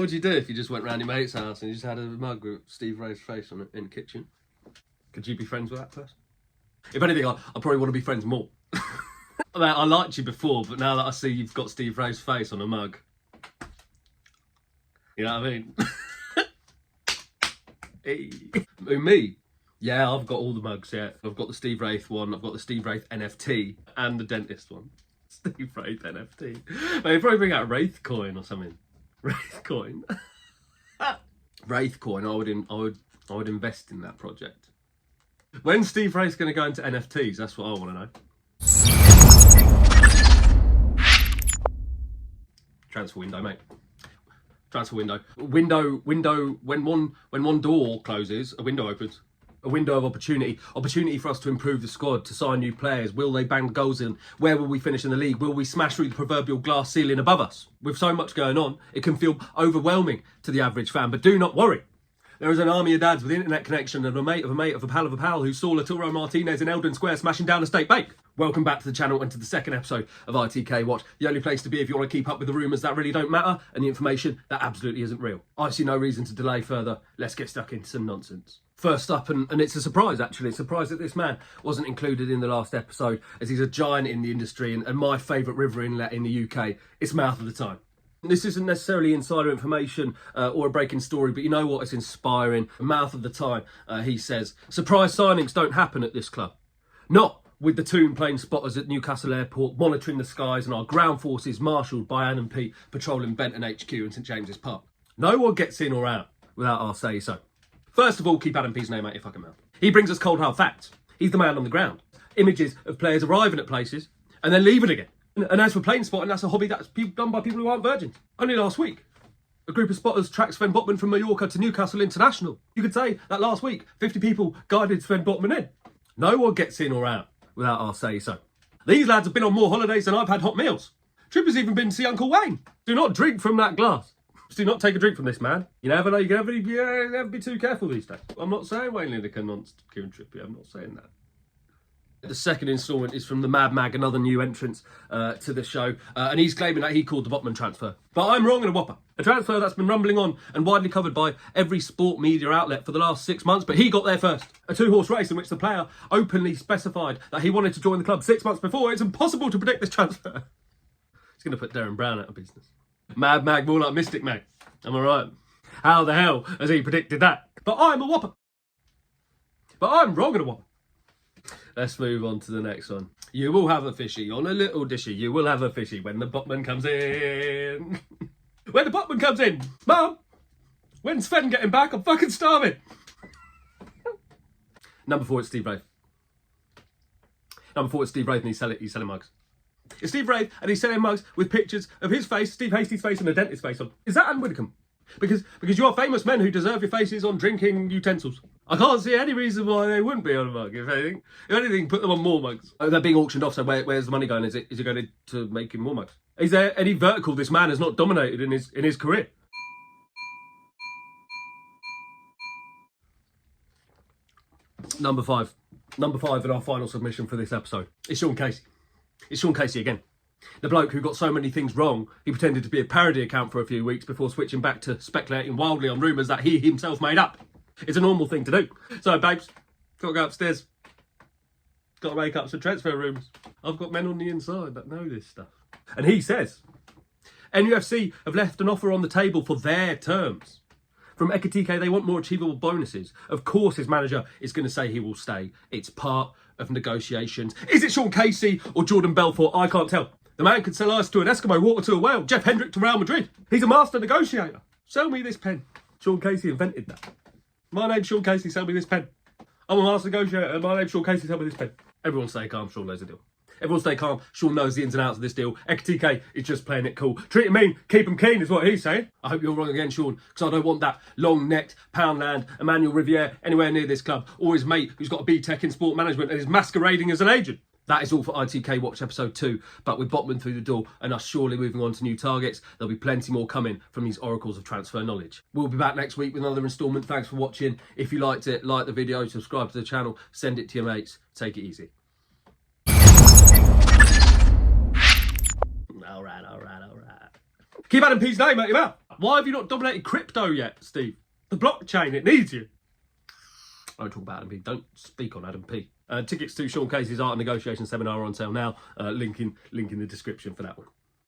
would you do if you just went round your mate's house and you just had a mug with Steve Ray's face on it in the kitchen? Could you be friends with that person? If anything, I probably want to be friends more. I liked you before, but now that I see you've got Steve Ray's face on a mug, you know what I mean? Hey. Me? Yeah, I've got all the mugs, yeah. I've got the Steve Wraith one, I've got the Steve Wraith NFT, and the dentist one. Steve Wraith NFT. They'd probably bring out a Wraith coin or something. Wraith coin. Wraith coin, I would invest in that project. When's Steve Wraith's going to go into NFTs? That's what I want to know. Transfer window, mate. Transfer window. Window. When one door closes, a window opens. A window of opportunity. Opportunity for us to improve the squad, to sign new players. Will they bang goals in? Where will we finish in the league? Will we smash through the proverbial glass ceiling above us? With so much going on, it can feel overwhelming to the average fan. But do not worry. There is an army of dads with internet connection and a mate of a mate of a pal of a pal who saw Laturo Martinez in Eldon Square smashing down a steak bake. Welcome back to the channel and to the second episode of ITK Watch, the only place to be if you want to keep up with the rumours that really don't matter and the information that absolutely isn't real. I see no reason to delay further. Let's get stuck into some nonsense. First up, and it's a surprise actually, a surprise that this man wasn't included in the last episode, as he's a giant in the industry and my favourite river inlet in the UK. It's Mouth of the Tyne. This isn't necessarily insider information or a breaking story, but you know what? It's inspiring. Mouth of the Tyne, he says, surprise signings don't happen at this club. Not with the Toon plane spotters at Newcastle Airport monitoring the skies and our ground forces marshalled by Anne and Pete patrolling Benton HQ and St James's Park. No one gets in or out without our say so. First of all, keep Adam P's name out your fucking mouth. He brings us cold hard facts. He's the man on the ground. Images of players arriving at places and then leaving again. And as for plane spotting, that's a hobby that's done by people who aren't virgins. Only last week, a group of spotters tracked Sven Botman from Mallorca to Newcastle International. You could say that last week, 50 people guided Sven Botman in. No one gets in or out without our say so. These lads have been on more holidays than I've had hot meals. Trip has even been to see Uncle Wayne. Do not drink from that glass. Do not take a drink from this man. You never know, you can never be too careful these days. I'm not saying Wayne Lineker nonce Kieran Trippier, I'm not saying that. The second instalment is from the Mad Mag, another new entrance to the show, and he's claiming that he called the Botman transfer. But I'm wrong in a whopper. A transfer that's been rumbling on and widely covered by every sport media outlet for the last 6 months, but he got there first. A two-horse race in which the player openly specified that he wanted to join the club 6 months before. It's impossible to predict this transfer. He's going to put Darren Brown out of business. Mad Mag, more like Mystic Mag. Am I right? How the hell has he predicted that? But I'm a whopper. But I'm wrong in a whopper. Let's move on to the next one. You will have a fishy on a little dishy. You will have a fishy when the Botman comes in. When the Botman comes in. Mum, when's Sven getting back? I'm fucking starving. Number 4, it's Steve Wraith. Number 4, it's Steve Wraith and he's selling mugs. It's Steve Wraith and he's selling mugs with pictures of his face, Steve Hastie's face and a dentist's face on. Is that Anne Widdecombe? Because you are famous men who deserve your faces on drinking utensils. I can't see any reason why they wouldn't be on a mug. If anything, put them on more mugs. They're being auctioned off, so where's the money going? Is it going to make him more mugs? Is there any vertical this man has not dominated in his career? Number 5 in our final submission for this episode. It's Sean Casey. It's Sean Casey again. The bloke who got so many things wrong, he pretended to be a parody account for a few weeks before switching back to speculating wildly on rumours that he himself made up. It's a normal thing to do. So, babes, got to go upstairs. Got to make up some transfer rumours. I've got men on the inside that know this stuff. And he says, NUFC have left an offer on the table for their terms. From ITK, they want more achievable bonuses. Of course, his manager is going to say he will stay. It's part of negotiations. Is it Sean Casey or Jordan Belfort? I can't tell. The man could sell ice to an Eskimo, water to a whale, Jeff Hendrick to Real Madrid. He's a master negotiator. Sell me this pen. Sean Casey invented that. My name's Sean Casey, sell me this pen. I'm a master negotiator and my name's Sean Casey, sell me this pen. Everyone stay calm, Sean knows the deal. Everyone stay calm, Sean knows the ins and outs of this deal. ITK is just playing it cool. Treat him mean, keep him keen is what he's saying. I hope you're wrong again, Sean, because I don't want that long-necked Poundland Emmanuel Riviere anywhere near this club, or his mate who's got a BTEC in sport management and is masquerading as an agent. That is all for ITK Watch episode 2, but with Botman through the door and us surely moving on to new targets, there'll be plenty more coming from these oracles of transfer knowledge. We'll be back next week with another instalment. Thanks for watching. If you liked it, like the video, subscribe to the channel, send it to your mates. Take it easy. All right. Keep Adam P's name out your mouth. Why have you not dominated crypto yet, Steve? The blockchain, it needs you. Don't talk about Adam P. Don't speak on Adam P. Tickets to Sean Casey's art and negotiation seminar are on sale now. Link in the description for that one.